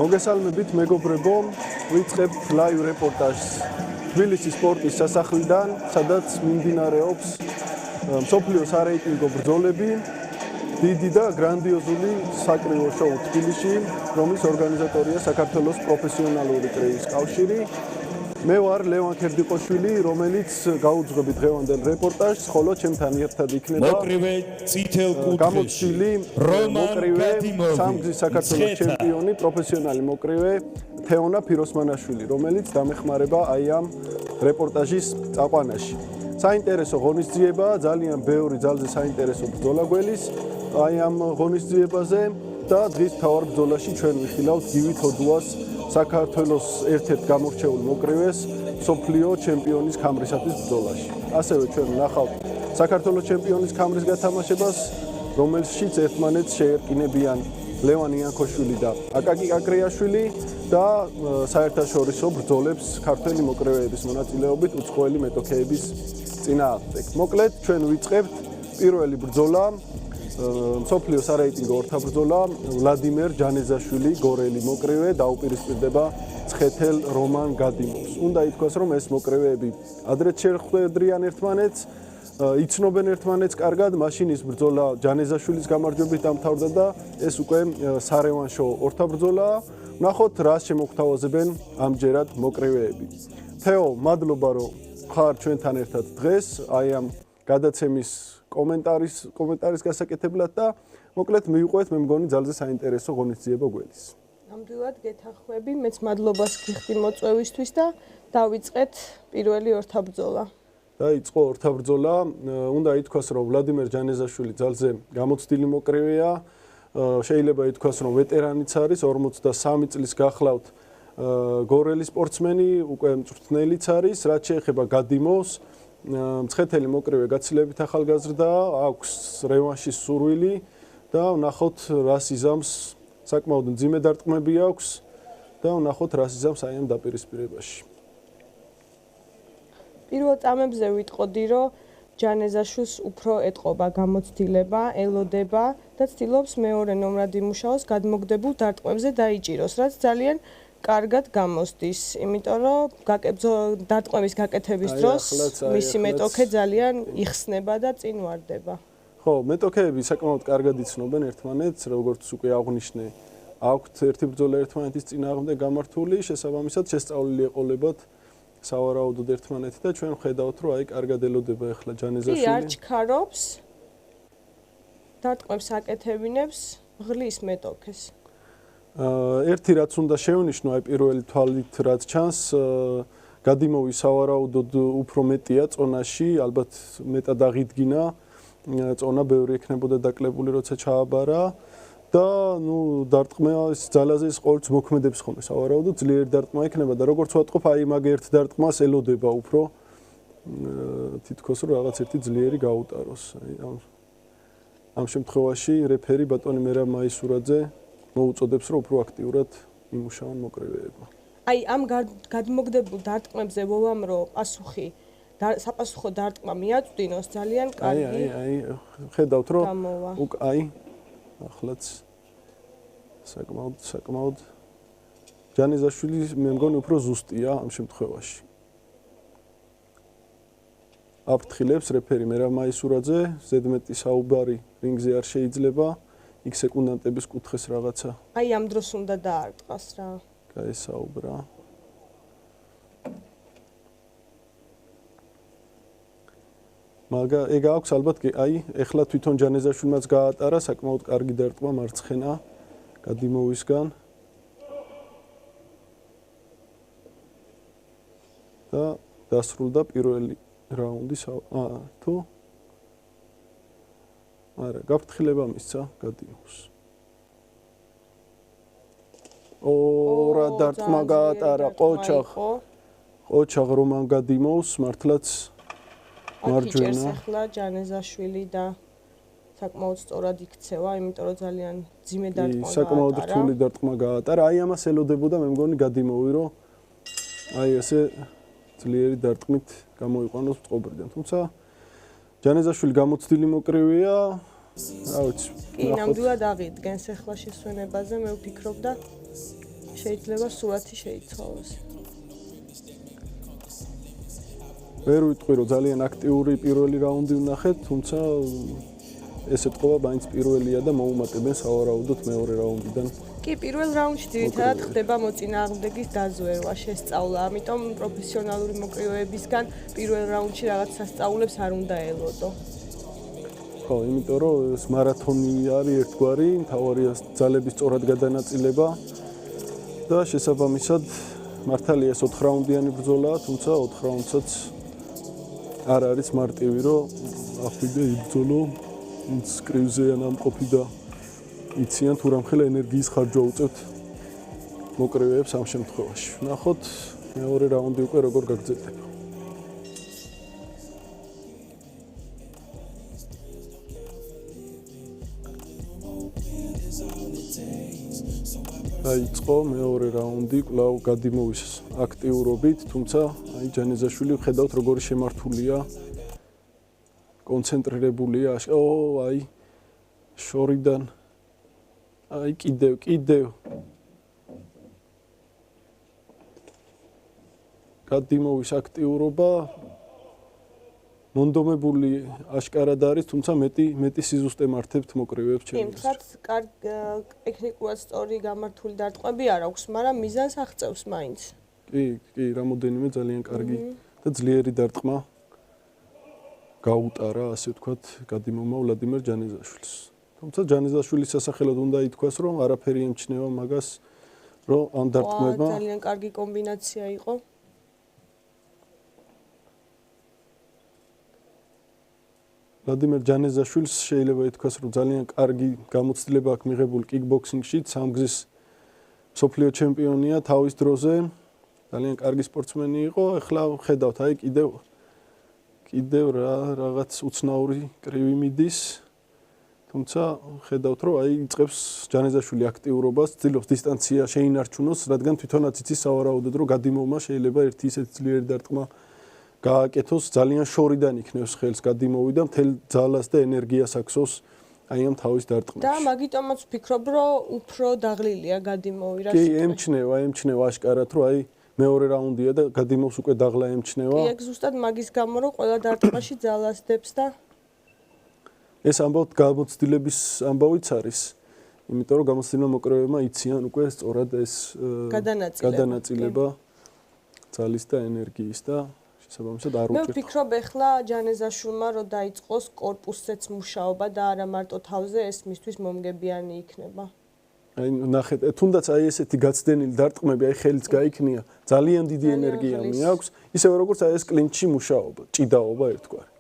მოგესალმებით მეგობრებო, ვიწყებთ ლაივ რეპორტაჟს თბილისის სპორტის სასახლიდან, სადაც მიმდინარეობს მსოფლიოს სარეიტინგო ბრძოლები, დიდი და გრანდიოზული საკრივო შოუ თბილისში, რომლის ორგანიზატორია საქართველოს პროფესიონალური კრეის კავშირი. მე ვარ ლევან ქერდიყოშვილი, რომელიც გაუძღვებით დღევანდელ რეპორტაჟს, ხოლო ჩემთან ერთად იქნება მოკრივე წითელ კუთხეში მოკრივე სამგზის საქართველოს ჩემპიონი, პროფესიონალი მოკრივე თეონა ფიროსმანაშვილი, რომელიც დამეხმარება აი ამ რეპორტაჟის წაყვანაში. საინტერესო ღონისძიება, ძალიან ბევრი ძალზე საინტერესო ბრძოლა გველის აი ამ ღონისძიებაზე და დღის მთავარ ბრძოლაში ჩვენ ვიხილავთ გივი თოდუას საქართველოს ერთ-ერთ გამორჩეულ მოკრივეს მსოფლიო ჩემპიონის ქამრისათვის ბრძოლაში. ასევე ჩვენ ვნახავთ საქართველოს ჩემპიონის ქამრის გათამაშებას, რომელშიც ერთმანეთს შეერკინებიან ლევან იანქოშვილი და აკაკი კაკრეაშვილი და საერთაშორისო ბრძოლებს ქართველი მოკრივეების მონაწილეობით უცხოელი მეტოქეების წინააღმდეგ. მოკლედ ჩვენ ვიწყებთ პირველი ბრძოლა მსოფლიო სარეიტინგო ორთაბრძოლა ვლადიმერ ჯანეზაშვილი გორელი მოკრივე დაუპირისპირდება ცხეთელ რომან გადიმოვს. უნდა ითქვას, რომ ეს მოკრივეები ადრეც შეხვედრიან ერთმანეთს, იცნობენ ერთმანეთს კარგად, მაშინ ის ბრძოლა ჯანეზაშვილის გამარჯვებით დამთავრდა და ეს უკვე სარევანშო ორთაბრძოლაა. ვნახოთ, რას შემოგთავაზებენ ამჯერად მოკრივეები. თეო, მადლობა, რომ ხარ ჩვენთან ერთად დღეს, აი ამ გადაცემის კომენტარის გასაკეთებლად და მოკლედ მივიყვეთ, მე მგონი ძალზე საინტერესო ღონისძიება გველის. ნამდვილად გეთანხმები, მეც მადლობას გიხდი მოწვევისთვის და დავიწყეთ პირველი ორთაბრძოლა. დაიწყო ორთაბრძოლა, უნდა ითქვას, რომ ვლადიმერ ჯანეზაშვილი ძალზე გამოცდილი მოკრივეა, შეიძლება ითქვას, რომ ვეტერანიც არის, 43 წლის გახლავთ გორელი სპორტსმენი, უკვე მწვრთნელიც არის, რაც შეეხება გადიმოვს მცხეთელი მოკრივე გაცილებით ახალგაზრდაა, აქვს რევანშის სურვილი და ვნახოთ რას იზამს, საკმაოდ მძიმე დარტყმები აქვს და ვნახოთ რას იზამს აი ამ დაპირისპირებაში. პირველ წამებზე ვიტყოდი, რომ ჯანეზაშვილს უფრო ეტყობა გამოცდილება, ელოდება და ცდილობს მეორე ნომრად იმუშაოს, გადმოგდებულ დარტყმებზე დაიჭიროს, რაც ძალიან კარგად გამოსდის, იმიტომ რომ დარტყმების გაკეთების დროს მისი მეტოქე ძალიან იხსნება და წინ ვარდება. ხო, მეტოქეები საკმაოდ კარგად იცნობენ ერთმანეთს, როგორც უკვე აღვნიშნე, აქვთ ერთი ბრძოლა ერთმანეთის წინააღმდეგ გამართული, შესაბამისად შესწავლილი ეყოლებათ სავარაუდოდ ერთმანეთი და ჩვენ ვხედავთ, რომ აი კარგად ელოდება ახლა ჯანეზაშვილი. კი, არ ჩქარობს, დარტყმებს აკეთებინებს, ღლის მეტოქეს. ერთი რაც უნდა შევნიშნო, აი პირველი თვალით რაც ჩანს, გადიმოვი სავარაუდოდ უფრო მეტია წონაში, ალბათ მეტად აღიდგინა, წონა ბევრი ექნებოდა დაკლებული, როცა ჩააბარა და დარტყმის ძალაზე ის ყოველთვის მოქმედებს ხოლმე, სავარაუდოდ ძლიერი დარტყმა ექნება და როგორც ვატყობ, აი მაგ ერთ დარტყმას ელოდება უფრო თითქოს რომ რაღაც ერთი ძლიერი გაუტაროს. ამ შემთხვევაში რეფერი ბატონი მერაბ მაისურაძე მოუწოდებს, რომ უფრო აქტიურად იმუშაონ მოკრივეებმა. აი ამ გადმოგდებულ დარტყმებზე ვოვამ, რომ პასუხი საპასუხო დარტყმა მიაწვდინოს ძალიან კარგი. აი, ხედავთ, რომ აი ახლაც საკმაოდ ჯანეზაშვილი მე მგონი უფრო ზუსტია ამ შემთხვევაში. აფრთხილებს რეფერი მერაბ მაისურაძე, ზედმეტი საუბარი რინგზე არ შეიძლება. იქ სეკუნდანტების კუთხეს რაღაცა. აი ამ დროს უნდა დაარტყას რა. გაესაუბრა. მაგრამ ეგ აქვს ალბათ აი ეხლა თვითონ ჯანეზაშვილმაც გაატარა საკმაოდ კარგი დარტყმა მარცხენა გადიმოვისგან. და დასრულდა პირველი რაუნდი თუ არა, გაფრთხილება მისცა გადიმოვს. ორა დარტყმა გაატარა ყოჩაღ რომან გადიმოვს, მართლაც მარჯვენა. აქ ახლა ჯანეზაშვილი და საკმაოდ სწორად იქცევა, იმიტომ რომ ძალიან ძიმე დარტყმა გაატარა. საკმაოდ რთული დარტყმა გაატარა. აი ამას ელოდებოდა მე მგონი გადიმოვი, რომ აი ესე ძლიერი დარტყმით გამოიყვანოს წყობრიდან. თუმცა ჯანეზაშვილი გამოცდილი მოკრივეა, რა ვიცი. კი, ნამდვილად აღიდგენს ახლა შესვენებაზე, მე ვფიქრობ და შეიძლება სურათი შეიცვალოს. ვერ ვიტყვი რომ ძალიან აქტიური პირველი რაუნდი ვნახეთ, თუმცა ეს ეთყობა მაინც პირველია და მოუმატებენ სავარაუდოდ მეორე რაუნდიდან. კი, პირველ რაუნდში ძირითადად ხდება მოწინააღმდეგის დაზვერვა, შესწავლა, ამიტომ პროფესიონალური მოკრივეებისგან პირველ რაუნდში რაღაც სასწაულებს არ უნდა ელოდო. ხო, იმიტომ რომ ეს მარათონი არის ერთგვარი, მთავარია ძალების სწორად გადანაწილება და შესაბამისად მართალია ეს 4 რაუნდიანი ბრძოლაა, თუმცა 4 რაუნდსაც არ არის მარტივი, რომ ახვიდე იბრძოლო, ვინც კრივზეა ნამყოფი და იციან თუ რამხელა ენერგიის ხარჯვა უწევთ მოკრივეებს ამ შემთხვევაში. ვნახოთ მეორე რაუნდი უკვე როგორ გაგრძელდება. დაიწყო მეორე რაუნდი კვლავ გადიმოვის აქტიურობით, თუმცა აი ჯანეზაშვილი ხედავთ როგორი შემართულია, კონცენტრირებულია, აი შორიდან აი კიდევ გადიმოვის აქტიურობა მონდომებული აშკარად არის, თუმცა მეტი სიზუსტე მართებთ მოკრივეებს ჩემს. იმთაც ტექნიკურად სწორი გამართული დარტყმები არ აქვს, მაგრამ მიზანს აღწევს მაინც. კი, რამოდენიმე ძალიან კარგი და ძლიერი დარტყმა გაუტარა, ასე ვთქვათ, გადიმომა ვლადიმერ ჯანეზაშვილს. თუმცა ჯანეზაშვილის სასახელოდ უნდა ითქვას, რომ არაფერი ემჩნევა მაგას, რომ ამ დარტყმებმა ძალიან კარგი კომბინაცია იყო. ვლადიმერ ჯანეზაშვილს შეიძლება ითქვას, რომ ძალიან კარგი გამოცდილება აქვს მიღებული კიკბოქსინგში, სამგზის მსოფლიო ჩემპიონია თავის დროზე. ძალიან კარგი სპორტსმენი იყო. ეხლა ხედავთ, აი კიდევ რაღაც უცნაური კრივი მიდის. თუმცა ხედავთ, რომ აი იწყებს ჯანეზაშვილი აქტიურობას, ცდილობს დისტანცია შეინარჩუნოს, რადგან თვითონაც იცის სავარაუდოდ, რომ გადიმოვმა შეიძლება ერთი ისეთი ძლიერი დარტყმა გააკეთოს, ძალიან შორიდან იქნევს ხელს გადიმოვი და მთელ ძალას და ენერგიას აქსოს აი ამ თავის დარტყმაში. და მაგიტომაც ვფიქრობ, რომ უფრო დაღლილია გადიმოვი, რა კი, ემჩნევა აშკარად, რომ აი მეორე რაუნდია და გადიმოვს უკვე დაღლა ემჩნევა. კი, ეგ ზუსტად მაგის გამო, რომ ყველა დარტყმაში ძალას დებს და ეს ამბავთ გამოცდილების ამბავიც არის. იმიტომ რომ გამოცდილება მოკრივეებმა იციან უკვე სწორად ეს გადანაწილება ძალის და ენერგიის და შესაბამისად არ უჭერთ. მე ვფიქრობ, ეხლა ჯანეზაშვილმა რომ დაიწყოს კორპუსზეც მუშაობა და არა მარტო თავზე, ეს მისთვის მომგებიანი იქნება. აი ნახეთ, თუნდაც აი ესეთი გაცდენილი დარტყმები, აი ხელიც გაიქნია, ძალიან დიდი ენერგია მიაქვს, ისევე როგორც აი ეს კლინჩში მუშაობა, ჭიდაობა ერთგვარი.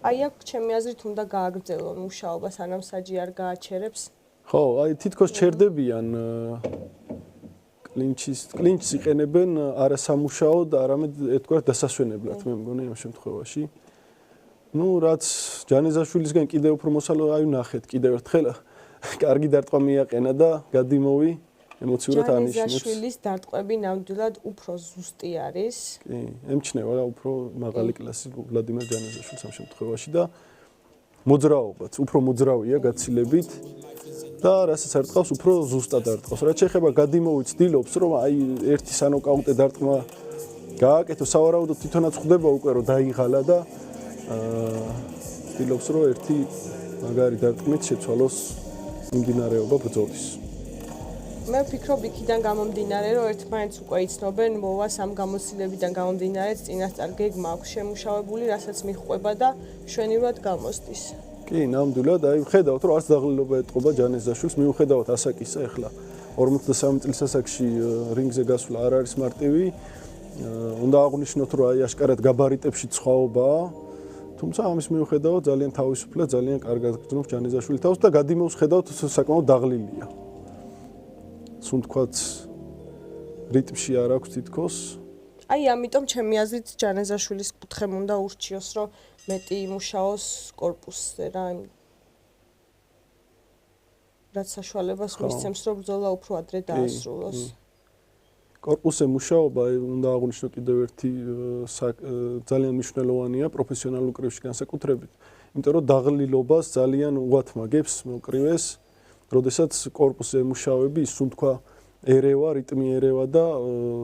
აი აქ ჩემი აზრით უნდა გააგრძელონ მუშაობა, სანამ საჯი არ გააჩერებს. ხო, აი თითქოს ჩერდებიან კლინჩს იყენებენ არა სამუშაოდ, არამედ ერთგვარ დასასვენებლად, მე მგონი ამ შემთხვევაში. ნუ რაც ჯანეზაშვილისგან კიდევ უფრო მოსალო, აი ნახეთ, კიდევ ერთხელ კარგი დარტყმა მიაყენა და გადიმოვი ემოციურად ანიშნებს. ჯანეზაშვილის დარტყმები ნამდვილად უფრო ზუსტი არის. კი, ემჩნევა უფრო მაღალი კლასის ვლადიმერ ჯანეზაშვილს ამ შემთხვევაში და მოძრაობაც, უფრო მოძრავია გაცილებით. და რასაც არ ტყავს, უფრო ზუსტად არ ტყავს. რაც შეეხება გადიმოვი ცდილობს, რომ აი ერთი სანოკაუტე დარტყმა გააკეთოს, სავარაუდოდ თვითონაც ხვდება უკვე რომ დაიღალა და ცდილობს რომ ერთი მაგარი დარტყმით შეცვალოს მიმდინარეობა ბრძოლის. მე ვფიქრობ, იქიდან გამომდინარე, რომ ერთმანეთს უკვე იცნობენ, მოვას ამ გამოცდილებიდან გამომდინარე წინასწარ გეგმა აქვს შემუშავებული, რასაც მიჰყვება და მშვენივრად გამოსდის. კი, ნამდვილად, აი ხედავთ, რომ არც დაღლილობა ეტყობა ჯანეზაშვილს, მიუხედავად ასაკისა, ახლა 53 წლის ასაკში რინგზე გასვლა არ არის მარტივი. უნდა აღვნიშნოთ, რომ აი აშკარად გაბარიტებში სხვაობაა, თუმცა ამის მიუხედავად ძალიან თავისუფლად, ძალიან კარგად გრძნობს ჯანეზაშვილი თავს და გადიმოვს ხედავთ საკმაოდ დაღლილია. თუნდაც რიტმში არ აქვს თითქოს. აი ამიტომ ჩემი აზრით ჯანეზაშვილის კუთხემ უნდა ურჩიოს, რომ მეტი იმუშაოს კორპუსზე რა. რაც საშუალებას მისცემს, რომ ბრძოლა უფრო ადრე დაასრულოს. კორპუსზე მუშაობა უნდა აღვნიშნო კიდევ ერთი ძალიან მნიშვნელოვანია პროფესიონალურ კრივში განსაკუთრებით. იმიტომ რომ დაღლილობას ძალიან უღად მაგებს მოკრივეს, როდესაც კორპუსზე მუშაობები ის სულ თქვა ერევა, რიტმი ერევა და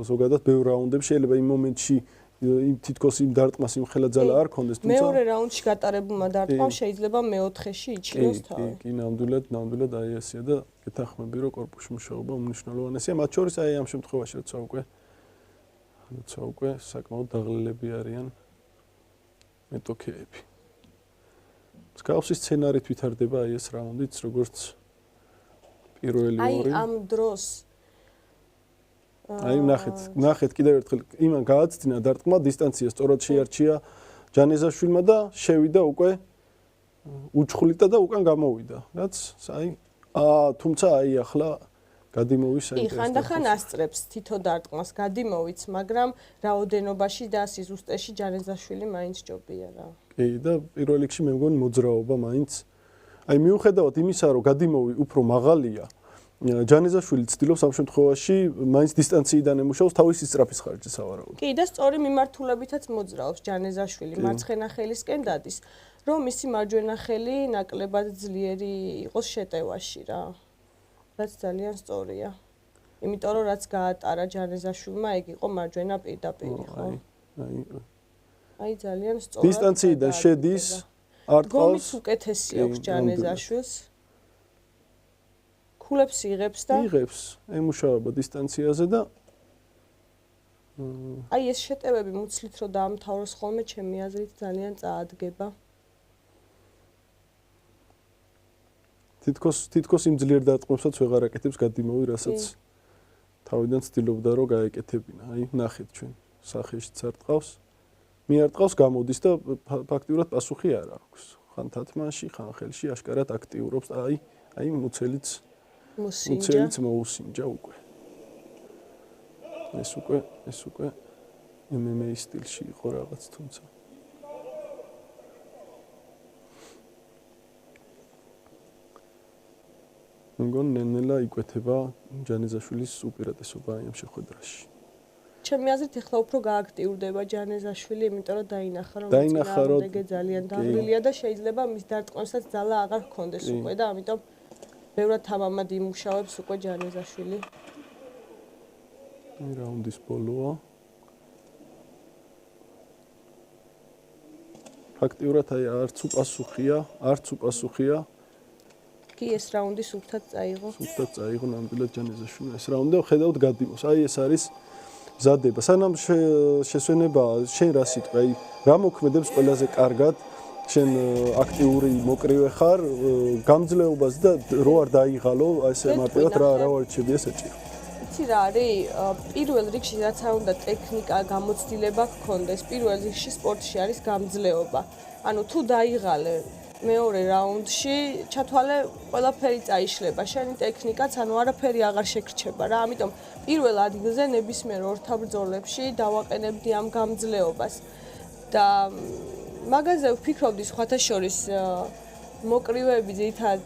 ზოგადად ბევრ რაუნდებში შეიძლება იმ მომენტში თითქოს იმ დარტყმას იმხელა ძალა არ ქონდეს, თუმცა მეორე რაუნდში გატარებულმა დარტყმამ შეიძლება მეოთხეში იჩინოს თავი. კი, ნამდვილად აი ესეა და გეთანხმები რომ კორპუსში მუშაობა უმნიშვნელოვანესია, მათ შორის აი ამ შემთხვევაში როცა უკვე საკმაოდ დაღლილები არიან მეტოქეები. მსგავსი სცენარით ვითარდება აი ეს რაუნდიც, როგორც პირველი ორი. აი ამ დროს აი ნახეთ კიდევ ერთხელ იმან გააცდინა დარტყმა, დისტანცია სწორად შეარჩია ჯანეზაშვილმა და შევიდა უკვე უჩხვლიტა და უკან გამოვიდა. რაც აი თუმცა აი ახლა გადიმოვის საინტერესო. ხანდახან ასწრებს თითო დარტყმას გადიმოვიც, მაგრამ რაოდენობაში და სიზუსტეში ჯანეზაშვილი მაინც ჯობია რა. კი და პირველ რიგში მე მგონი მოძრაობა მაინც აი მიუხედავად იმისა რომ გადიმოვი უფრო მაღალია ჯანეზაშვილი ცდილობს ამ შემთხვევაში მაინც დისტანციიდან ემუშაოს თავისი სწრაფის ხარჯზე სავარაუდოდ. კი და სწორი მიმართულებითაც მოძრაობს ჯანეზაშვილი მარცხენა ხელისკენ დადის, რომ მისი მარჯვენა ხელი ნაკლებად ძლიერი იყოს შეტევაში რა. რაც ძალიან სწორია. იმიტომ რომ რაც გაატარა ჯანეზაშვილმა, ეგ იყო მარჯვენა პირდაპირი, ხო? აი ძალიან სწორად. დისტანციიდან შედის არ ტყავს. გომიც უკეთესი აქვს ჯანეზაშვილს. ქულებს იღებს და ემუშავება დისტანციაზე და აი ეს შეტევები მუცლით რომ დაამთავროს ხოლმე ჩემი აზრით ძალიან წაადგება. თითქოს იმ ძლიერ დარტყმებსაც ვეღარ აკეთებს გადიმოვი, რასაც თავიდან ცდილობდა რომ გაეკეთებინა. აი ნახეთ ჩვენ სახეშიც არ ტყავს. არ ტყავს გამოდის და ფაქტიურად პასუხი არ აქვს. ხან თათმანში, ხან ხელში აშკარად აქტიურობს. აი მუცელიც მოუსინჯა უკვე. ეს უკვე MMA სტილში იყო რაღაც თუმცა. მგონი ნელ-ნელა იკვეთება ჯანეზაშვილის უპირატესობა ამ შეხვედრაში. ჩემი აზრით ეხლა უფრო გააქტიურდება ჯანეზაშვილი, იმიტომ რომ დაინახა რომ ძალიან დაღლილია და შეიძლება მის დარტყმებსაც ძალა აღარ ჰქონდეს უკვე და ამიტომ ბევრად თამამად იმუშავებს უკვე ჯანეზაშვილი. რაუნდის ბოლოა. ფაქტიურად აი არც უპასუხია. კი ეს რაუნდი სუფთად წაიღო. ნამდვილად ჯანეზაშვილმა ეს რაუნდი ხედავთ გადიმოს. აი ეს არის მზადება. სანამ შესვენებაა, შენ რა სიტყვა, აი რა მოქმედებს ყველაზე კარგად? შენ აქტიური მოკრივე ხარ, გამძლეობას და რო არ დაიღალო, აი ესე მარტივად რა ვარჩები ეს ეჭირა. იცი რა არის? პირველ რიგში რაც არ უნდა ტექნიკა, გამოცდილება გქონდეს. პირველ რიგში სპორტში არის გამძლეობა. ანუ თუ დაიღალე მეორე რაუნდში ჩათვალე ყველაფერი წაიშლება. შენი ტექნიკაც ანუ არაფერი აღარ შეგრჩება რა. ამიტომ პირველ ადგილზე ნებისმიერ ორთაბრძოლებში დავაყენებდი ამ გამძლეობას. და მაგაზე ვფიქრობდი სხვათა შორის მოკრივეები ძირითადად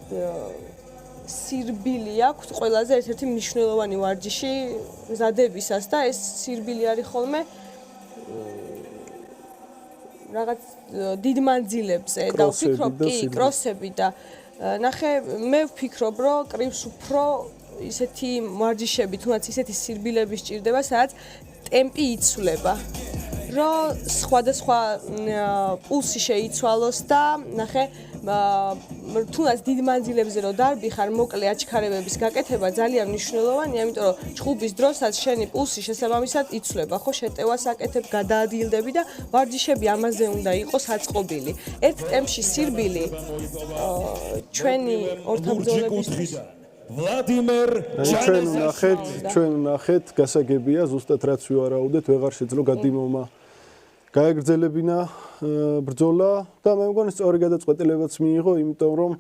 სირბილი აქვს ყველაზე ერთ-ერთი მნიშვნელოვანი ვარჯიში მზადებისას და ეს სირბილი არის ხოლმე რაღაც დიდ მანძილებზე და ვფიქრობ კი კროსები და ნახე მე ვფიქრობ რომ კრივს უფრო ისეთი ვარჯიშები თუნდაც ისეთი სირბილები სჭირდება სადაც ტემპი იცვლება რომ სხვადასხვა პულსი შეიცვალოს და ნახე თუნდაც დიდ მანძილებზე რომ დარბიხარ მოკლე აჩქარებების გაკეთება ძალიან მნიშვნელოვანია, იმიტომ რომ ჩხუბის დროსაც შენი პულსი შესაბამისად იცვლება, ხო, შეტევას აკეთებ, გადაადგილდები და ვარჯიშები ამაზე უნდა იყოს აწყობილი. ერთ ტემპში სირბილი ჩვენი ორთაბრძოლებისთვის ვლადიმერ ჩვენ ნახეთ გასაგებია ზუსტად რაც ვივარაუდეთ ვეღარ შეძლო გადიმოვმა გაეგრძელებინა ბრძოლა და მე მგონი სწორი გადაწყვეტილებაც მიიღო, იმიტომ რომ